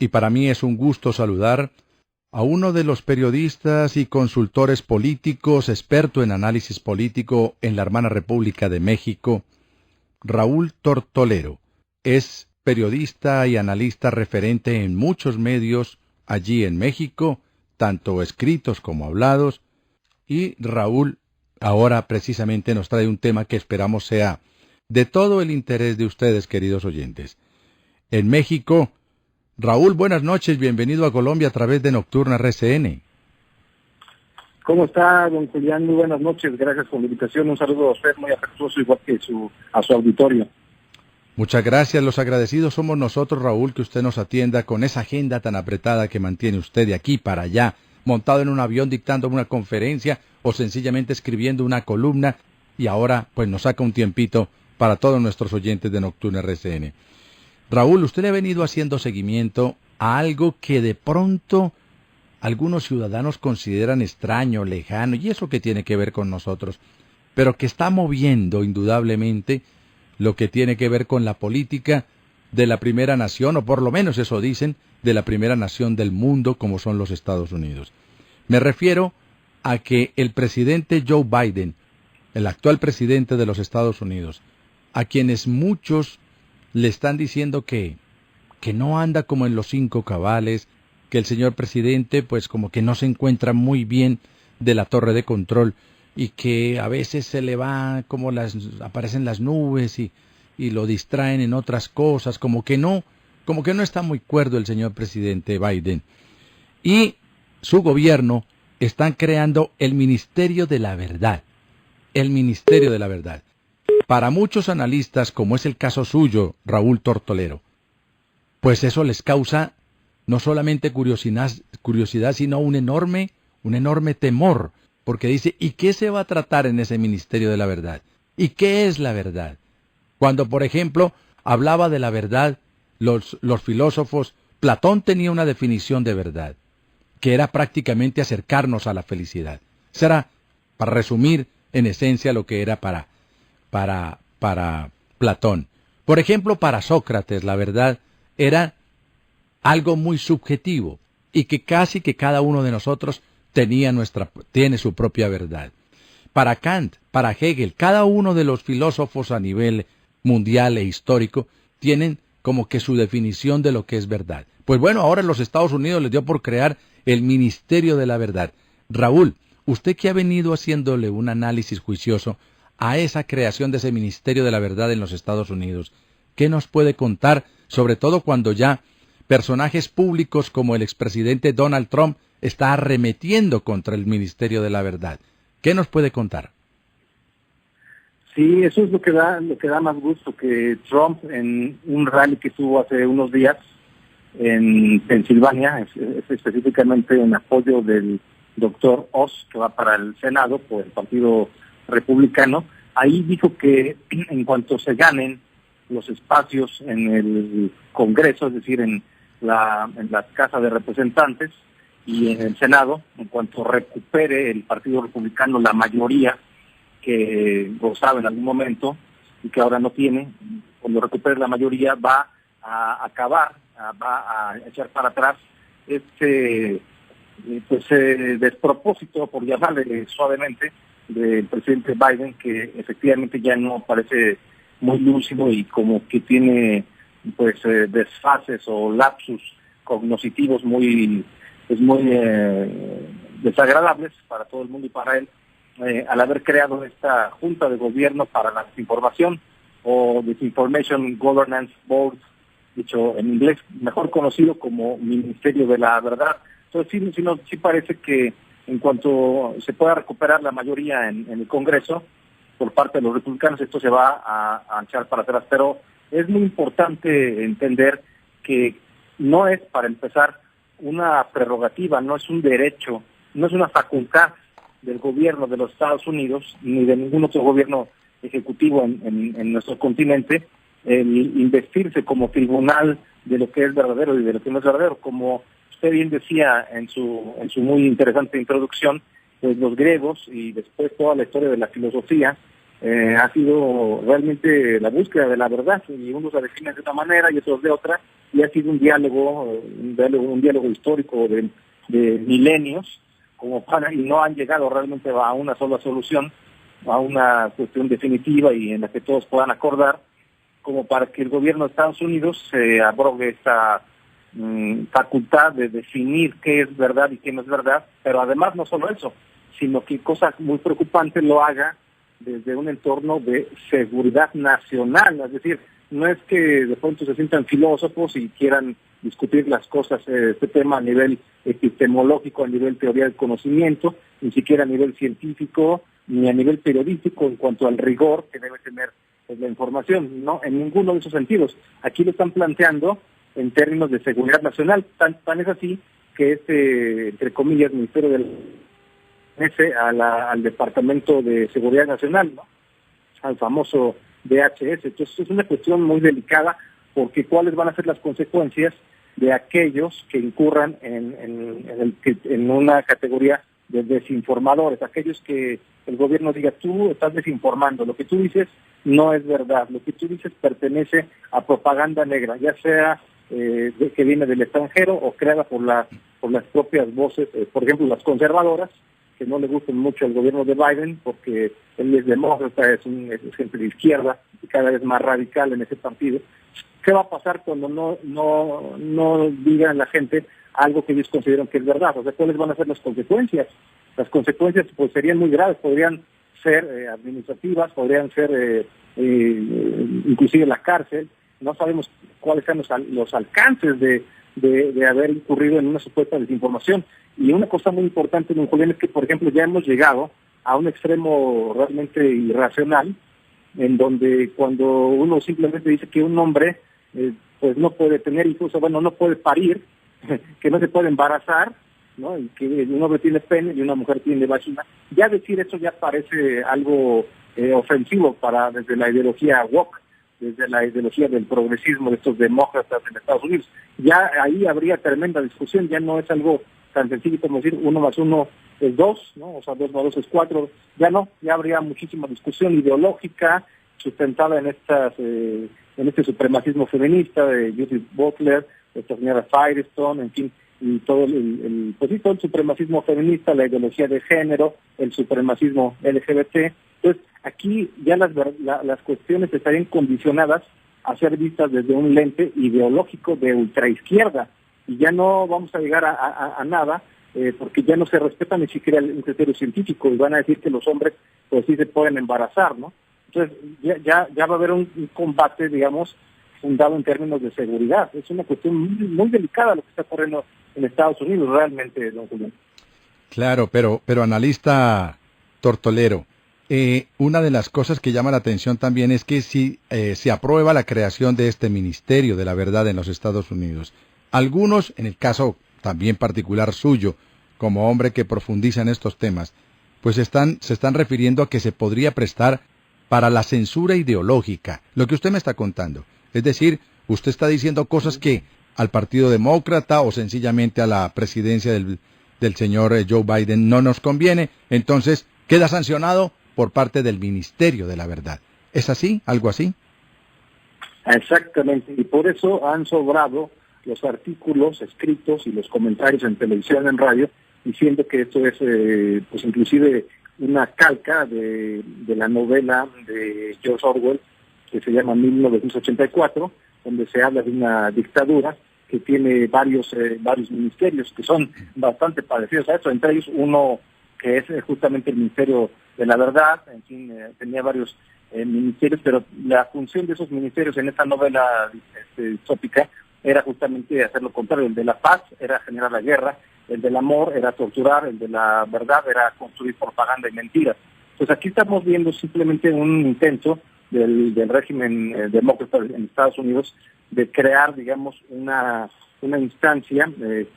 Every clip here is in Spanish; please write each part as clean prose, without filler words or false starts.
y para mí es un gusto saludar a uno de los periodistas y consultores políticos, experto en análisis político en la hermana República de México, Raúl Tortolero. Es periodista y analista referente en muchos medios allí en México, tanto escritos como hablados, y Raúl ahora precisamente nos trae un tema que esperamos sea de todo el interés de ustedes, queridos oyentes. En México, Raúl, buenas noches, bienvenido a Colombia a través de Nocturna RCN. ¿Cómo está, don Julián? Muy buenas noches, gracias por la invitación. Un saludo a usted muy afectuoso, igual que a su auditorio. Muchas gracias, los agradecidos somos nosotros, Raúl, que usted nos atienda con esa agenda tan apretada que mantiene usted de aquí para allá, montado en un avión dictando una conferencia o sencillamente escribiendo una columna, y ahora pues nos saca un tiempito para todos nuestros oyentes de Nocturna RCN. Raúl, usted le ha venido haciendo seguimiento a algo que de pronto algunos ciudadanos consideran extraño, lejano, y eso que tiene que ver con nosotros, pero que está moviendo indudablemente lo que tiene que ver con la política de la primera nación, o por lo menos eso dicen, de la primera nación del mundo como son los Estados Unidos. Me refiero a que el presidente Joe Biden, el actual presidente de los Estados Unidos, a quienes muchos le están diciendo que no anda como en los 5 cabales, que el señor presidente pues como que no se encuentra muy bien de la torre de control y que a veces se le va como aparecen las nubes y lo distraen en otras cosas, como que no está muy cuerdo el señor presidente Biden. Y su gobierno están creando el Ministerio de la Verdad. El Ministerio de la Verdad. Para muchos analistas, como es el caso suyo, Raúl Tortolero, pues eso les causa no solamente curiosidad, sino un enorme temor, porque dice, ¿y qué se va a tratar en ese Ministerio de la Verdad? ¿Y qué es la verdad? Cuando, por ejemplo, hablaba de la verdad, los filósofos, Platón tenía una definición de verdad, que era prácticamente acercarnos a la felicidad. Será, para resumir, en esencia lo que era para Platón. Por ejemplo, para Sócrates, la verdad era algo muy subjetivo y que casi que cada uno de nosotros tiene su propia verdad. Para Kant, para Hegel, cada uno de los filósofos a nivel mundial e histórico tienen como que su definición de lo que es verdad. Pues bueno, ahora en los Estados Unidos les dio por crear el Ministerio de la Verdad. Raúl, usted que ha venido haciéndole un análisis juicioso a esa creación de ese Ministerio de la Verdad en los Estados Unidos, ¿qué nos puede contar, sobre todo cuando ya personajes públicos como el expresidente Donald Trump está arremetiendo contra el Ministerio de la Verdad? ¿Qué nos puede contar? Sí, eso es lo que da más gusto, que Trump en un rally que tuvo hace unos días en Pensilvania, específicamente en apoyo del doctor Oz, que va para el Senado por el Partido Republicano, ahí dijo que en cuanto se ganen los espacios en el Congreso, es decir, en la Casa de Representantes y en el Senado, en cuanto recupere el Partido Republicano la mayoría que gozaba en algún momento y que ahora no tiene, cuando recupere la mayoría va a acabar, va a echar para atrás este despropósito, por llamarle suavemente, del presidente Biden, que efectivamente ya no parece muy lúcido y como que tiene desfases o lapsus cognitivos muy desagradables para todo el mundo y para él, al haber creado esta Junta de Gobierno para la Desinformación o Disinformation Governance Board, dicho en inglés, mejor conocido como Ministerio de la Verdad. Entonces sí parece que en cuanto se pueda recuperar la mayoría en el Congreso por parte de los republicanos, esto se va a echar para atrás. Pero es muy importante entender que no es, para empezar, una prerrogativa, no es un derecho, no es una facultad del gobierno de los Estados Unidos, ni de ningún otro gobierno ejecutivo en nuestro continente, el investirse como tribunal de lo que es verdadero y de lo que no es verdadero. Como usted bien decía en su muy interesante introducción, pues los griegos y después toda la historia de la filosofía ha sido realmente la búsqueda de la verdad, y unos la definen de una manera y otros de otra, y ha sido un diálogo histórico de milenios, como para, y no han llegado realmente a una sola solución, a una cuestión definitiva y en la que todos puedan acordar, como para que el gobierno de Estados Unidos se abrogue esta facultad de definir qué es verdad y qué no es verdad, pero además no solo eso, sino que cosa muy preocupante lo haga desde un entorno de seguridad nacional, es decir, no es que de pronto se sientan filósofos y quieran discutir las cosas, este tema a nivel epistemológico, a nivel teoría del conocimiento, ni siquiera a nivel científico, ni a nivel periodístico en cuanto al rigor que debe tener la información, no, en ninguno de esos sentidos. Aquí lo están planteando en términos de seguridad nacional, tan es así que entre comillas, Ministerio del al Departamento de Seguridad Nacional, ¿no? Al famoso DHS. Entonces es una cuestión muy delicada, porque cuáles van a ser las consecuencias de aquellos que incurran en una categoría de desinformadores, aquellos que el gobierno diga: tú estás desinformando, lo que tú dices no es verdad, lo que tú dices pertenece a propaganda negra, ya sea que viene del extranjero o creada por las propias voces, por ejemplo las conservadoras, que no le gustan mucho al gobierno de Biden porque él es demócrata, es gente de izquierda y cada vez más radical en ese partido. ¿Qué va a pasar cuando no digan la gente algo que ellos consideran que es verdad? O sea, ¿cuáles van a ser las consecuencias? Las consecuencias pues serían muy graves, podrían ser administrativas, podrían ser inclusive la cárcel. No sabemos cuáles sean los alcances de haber incurrido en una supuesta desinformación. Y una cosa muy importante, don Julián, es que, por ejemplo, ya hemos llegado a un extremo realmente irracional, en donde cuando uno simplemente dice que un hombre pues no puede tener hijos, o bueno, no puede parir, que no se puede embarazar, ¿no? Y que un hombre tiene pene y una mujer tiene vagina, ya decir eso ya parece algo ofensivo desde la ideología woke, desde la ideología del progresismo de estos demócratas en Estados Unidos. Ya ahí habría tremenda discusión, ya no es algo tan sencillo como decir 1 más 1 es 2, ¿no? O sea, 2 más 2 es 4, ya habría muchísima discusión ideológica sustentada en este supremacismo feminista de Judith Butler, esta señora Firestone, en fin, y todo todo el supremacismo feminista, la ideología de género, el supremacismo LGBT. Entonces, aquí ya las cuestiones estarían condicionadas a ser vistas desde un lente ideológico de ultraizquierda, y ya no vamos a llegar a nada, porque ya no se respeta ni siquiera un criterio científico, y van a decir que los hombres pues sí se pueden embarazar, ¿no? Entonces ya va a haber un combate, digamos, fundado en términos de seguridad. Es una cuestión muy, muy delicada lo que está ocurriendo en Estados Unidos, realmente, don Julián. Claro, pero analista Tortolero, una de las cosas que llama la atención también es que si se aprueba la creación de este Ministerio de la Verdad en los Estados Unidos, algunos, en el caso también particular suyo, como hombre que profundiza en estos temas, pues se están refiriendo a que se podría prestar para la censura ideológica, lo que usted me está contando. Es decir, usted está diciendo cosas que al Partido Demócrata o sencillamente a la presidencia del señor Joe Biden no nos conviene, entonces queda sancionado por parte del Ministerio de la Verdad. ¿Es así? ¿Algo así? Exactamente, y por eso han sobrado los artículos escritos y los comentarios en televisión, en radio, diciendo que esto es, pues inclusive una calca de la novela de George Orwell, que se llama 1984, donde se habla de una dictadura que tiene varios ministerios que son bastante parecidos a esto, entre ellos uno que es justamente el Ministerio de la Verdad. En fin, tenía varios ministerios, pero la función de esos ministerios en esta novela distópica era justamente hacer lo contrario. El de la paz era generar la guerra, el del amor era torturar, el de la verdad era construir propaganda y mentiras. Pues aquí estamos viendo simplemente un intento del régimen demócrata en Estados Unidos de crear, digamos, una instancia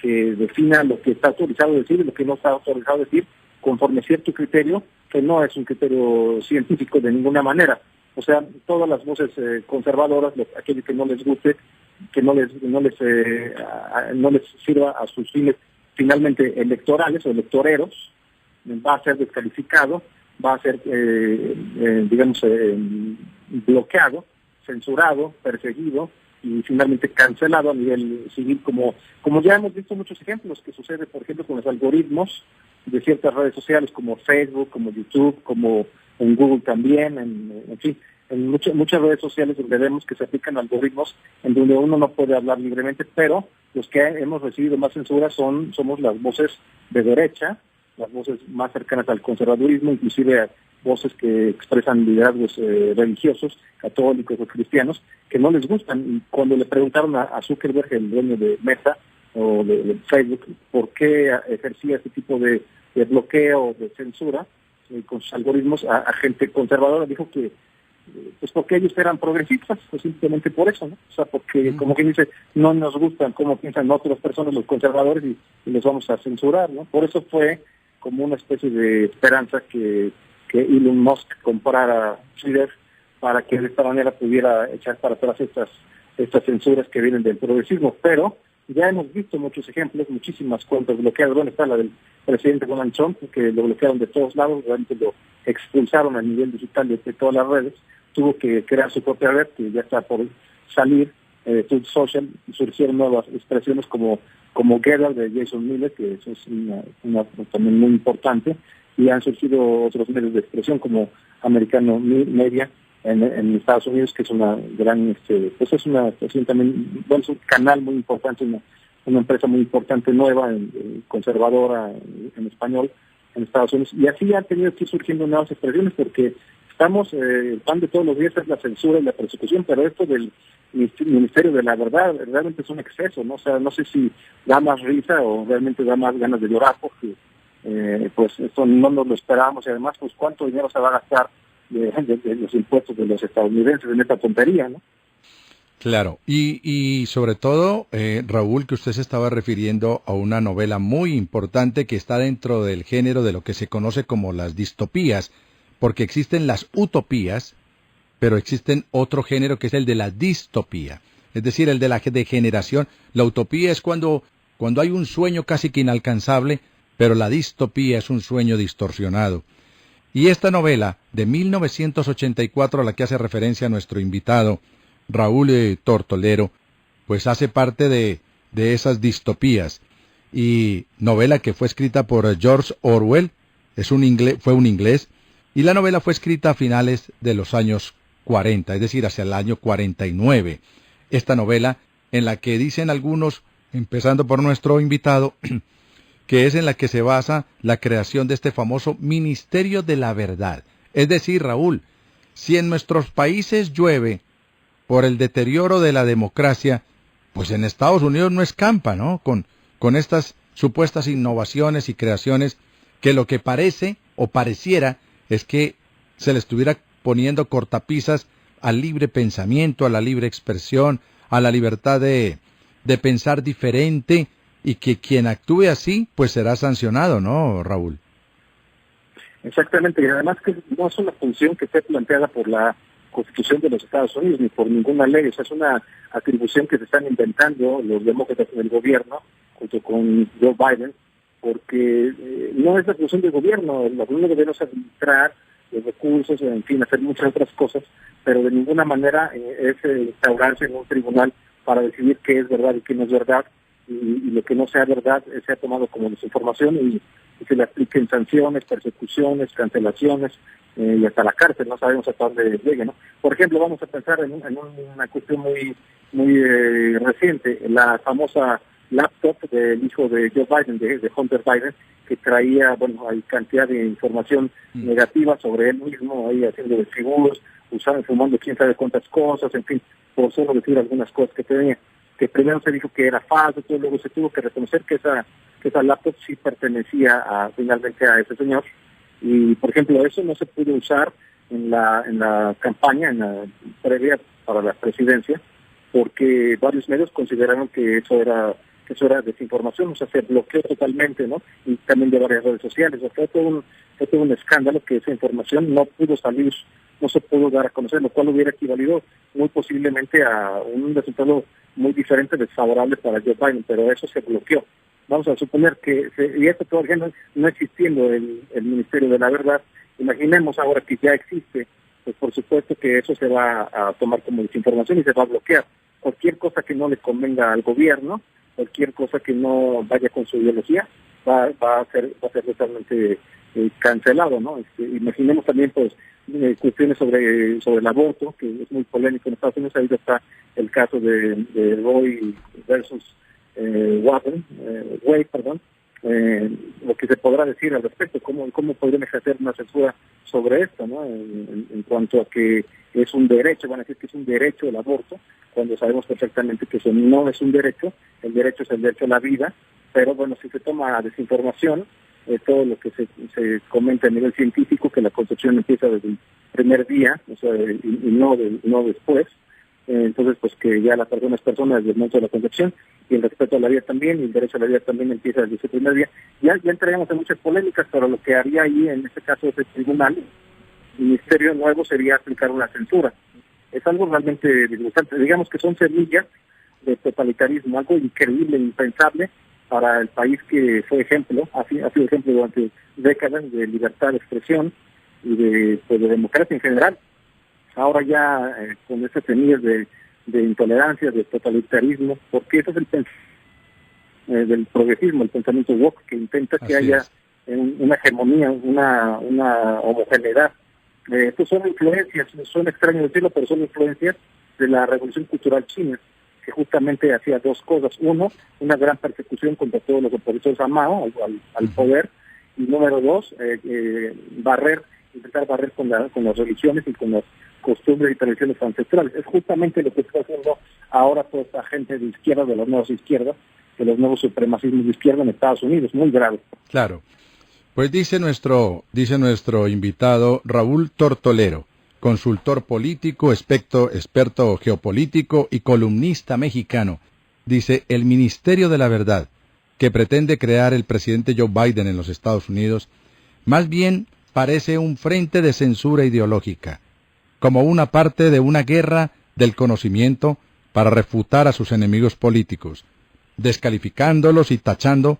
que defina lo que está autorizado a decir y lo que no está autorizado a decir, conforme cierto criterio, que no es un criterio científico de ninguna manera. O sea, todas las voces conservadoras, aquellos que no les guste, que no les sirva a sus fines finalmente electorales o electoreros, va a ser descalificado, va a ser, bloqueado, censurado, perseguido y finalmente cancelado a nivel civil, como ya hemos visto muchos ejemplos que sucede, por ejemplo, con los algoritmos de ciertas redes sociales como Facebook, como YouTube, como en Google también, en fin, en muchas redes sociales donde vemos que se aplican algoritmos en donde uno no puede hablar libremente, pero los que hemos recibido más censura somos las voces de derecha, las voces más cercanas al conservadurismo, inclusive voces que expresan liderazgos religiosos, católicos o cristianos, que no les gustan. Y cuando le preguntaron a Zuckerberg, el dueño de Meta o de Facebook, por qué ejercía este tipo de bloqueo, de censura con sus algoritmos a gente conservadora, dijo que pues porque ellos eran progresistas, pues simplemente por eso, ¿no? O sea, porque como quien dice, no nos gustan cómo piensan otras personas, los conservadores, y los vamos a censurar, ¿no? Por eso fue como una especie de esperanza que Elon Musk comprara Twitter para que de esta manera pudiera echar para atrás estas censuras que vienen del progresismo. Pero ya hemos visto muchos ejemplos, muchísimas cuentas bloqueadas. Bueno, está la del presidente Donald Trump, que lo bloquearon de todos lados, realmente lo expulsaron a nivel digital de todas las redes. Tuvo que crear su propia red, que ya está por salir, Truth Social, y surgieron nuevas expresiones como Getter de Jason Miller, que eso es una también muy importante, y han surgido otros medios de expresión como Americano Media en Estados Unidos, que es una gran, pues es una estación también, bueno, es un canal muy importante, una empresa muy importante nueva, conservadora en español en Estados Unidos, y así han tenido que ir surgiendo nuevas expresiones porque estamos, el pan de todos los días es la censura y la persecución, pero esto del Ministerio de la Verdad realmente es un exceso, ¿no? O sea, no sé si da más risa o realmente da más ganas de llorar porque pues esto no nos lo esperábamos, y además pues cuánto dinero se va a gastar de los impuestos de los estadounidenses en esta tontería, ¿no? Claro, y sobre todo, Raúl, que usted se estaba refiriendo a una novela muy importante que está dentro del género de lo que se conoce como las distopías, porque existen las utopías, pero existen otro género que es el de la distopía, es decir, el de la degeneración. La utopía es cuando hay un sueño casi que inalcanzable, pero la distopía es un sueño distorsionado. Y esta novela de 1984 a la que hace referencia nuestro invitado, Raúl Tortolero, pues hace parte de esas distopías. Y novela que fue escrita por George Orwell, fue un inglés, y la novela fue escrita a finales de los años 40, es decir, hacia el año 49. Esta novela en la que dicen algunos, empezando por nuestro invitado, que es en la que se basa la creación de este famoso Ministerio de la Verdad. Es decir, Raúl, si en nuestros países llueve por el deterioro de la democracia, pues en Estados Unidos no escampa, ¿no? Con estas supuestas innovaciones y creaciones que lo que parece o pareciera es que se le estuviera poniendo cortapisas al libre pensamiento, a la libre expresión, a la libertad de pensar diferente, y que quien actúe así, pues será sancionado, ¿no, Raúl? Exactamente, y además que no es una función que esté planteada por la Constitución de los Estados Unidos ni por ninguna ley, o sea, es una atribución que se están inventando los demócratas en el gobierno, junto con Joe Biden, porque no es la función del gobierno. La función del gobierno es administrar los recursos, en fin, hacer muchas otras cosas, pero de ninguna manera es instaurarse en un tribunal para decidir qué es verdad y qué no es verdad, y lo que no sea verdad sea tomado como desinformación y se le apliquen sanciones, persecuciones, cancelaciones y hasta la cárcel. No sabemos hasta dónde llegue, ¿no? Por ejemplo, vamos a pensar en una cuestión muy reciente, la famosa laptop del hijo de Joe Biden, de Hunter Biden, que traía, bueno, hay cantidad de información negativa sobre él mismo, ahí haciendo desfiguros, fumando quién sabe cuántas cosas, en fin, por solo decir algunas cosas que tenía, que primero se dijo que era falso, luego se tuvo que reconocer que esa laptop sí pertenecía finalmente a ese señor, y por ejemplo eso no se pudo usar en la campaña, en la previa para la presidencia, porque varios medios consideraron que eso era desinformación, o sea, se bloqueó totalmente, ¿no? Y también de varias redes sociales, o sea, fue todo un escándalo que esa información no pudo salir, no se pudo dar a conocer, lo cual hubiera equivalido muy posiblemente a un resultado muy diferente, desfavorable para Joe Biden, pero eso se bloqueó. Vamos a suponer que, y esto todavía no existiendo el Ministerio de la Verdad, Imaginemos ahora que ya existe, pues por supuesto que eso se va a tomar como desinformación y se va a bloquear. Cualquier cosa que no le convenga al gobierno, cualquier cosa que no vaya con su ideología, va a ser totalmente cancelado, ¿no? Imaginemos también, pues, cuestiones sobre el aborto, que es muy polémico en Estados Unidos. Ahí está el caso de Roe versus Wade, lo que se podrá decir al respecto, cómo podrían ejercer una censura sobre esto, ¿no? En cuanto a que es un derecho, van a decir que es un derecho el aborto, cuando sabemos perfectamente que eso no es un derecho. El derecho es el derecho a la vida, pero bueno, si se toma desinformación, todo lo que se comenta a nivel científico, que la concepción empieza desde el primer día, o sea, y no después, entonces pues que ya las personas desde el momento de la concepción, y el respeto a la vida también, y el derecho a la vida también empieza desde ese primer día. Ya entraríamos en muchas polémicas, pero lo que haría ahí, en este caso, ese tribunal, el ministerio nuevo, sería aplicar una censura. Es algo realmente disgustante. Digamos que son semillas de totalitarismo, algo increíble, impensable para el país que fue ejemplo, ha sido ejemplo durante décadas de libertad de expresión y de democracia en general. Ahora ya con estas semillas de intolerancia, de totalitarismo, porque eso es el del progresismo, el pensamiento woke, que intenta que haya una hegemonía, una homogeneidad. Estos son influencias, son extraños decirlo, pero son influencias de la revolución cultural china, que justamente hacía dos cosas. Uno, una gran persecución contra todos los opositores a Mao, al poder, y número dos, intentar barrer con las religiones y con las costumbres y tradiciones ancestrales. Es justamente lo que está haciendo ahora toda esta gente de izquierda, de las nuevas izquierdas, de los nuevos supremacismos de izquierda en Estados Unidos, muy grave. Claro. Pues dice nuestro invitado Raúl Tortolero, consultor político, experto geopolítico y columnista mexicano. Dice, el Ministerio de la Verdad, que pretende crear el presidente Joe Biden en los Estados Unidos, más bien parece un frente de censura ideológica, como una parte de una guerra del conocimiento para refutar a sus enemigos políticos, descalificándolos y tachando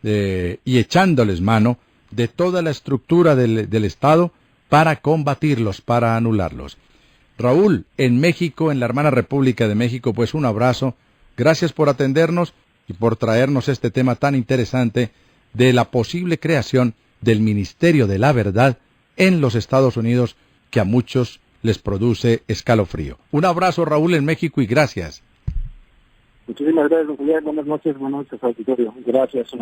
y echándoles mano de toda la estructura del Estado para combatirlos, para anularlos. Raúl, en México, en la hermana República de México, pues un abrazo. Gracias por atendernos y por traernos este tema tan interesante de la posible creación del Ministerio de la Verdad en los Estados Unidos, que a muchos les produce escalofrío. Un abrazo, Raúl, en México, y gracias. Muchísimas gracias, don Julián. Buenas noches, auditorio. Gracias.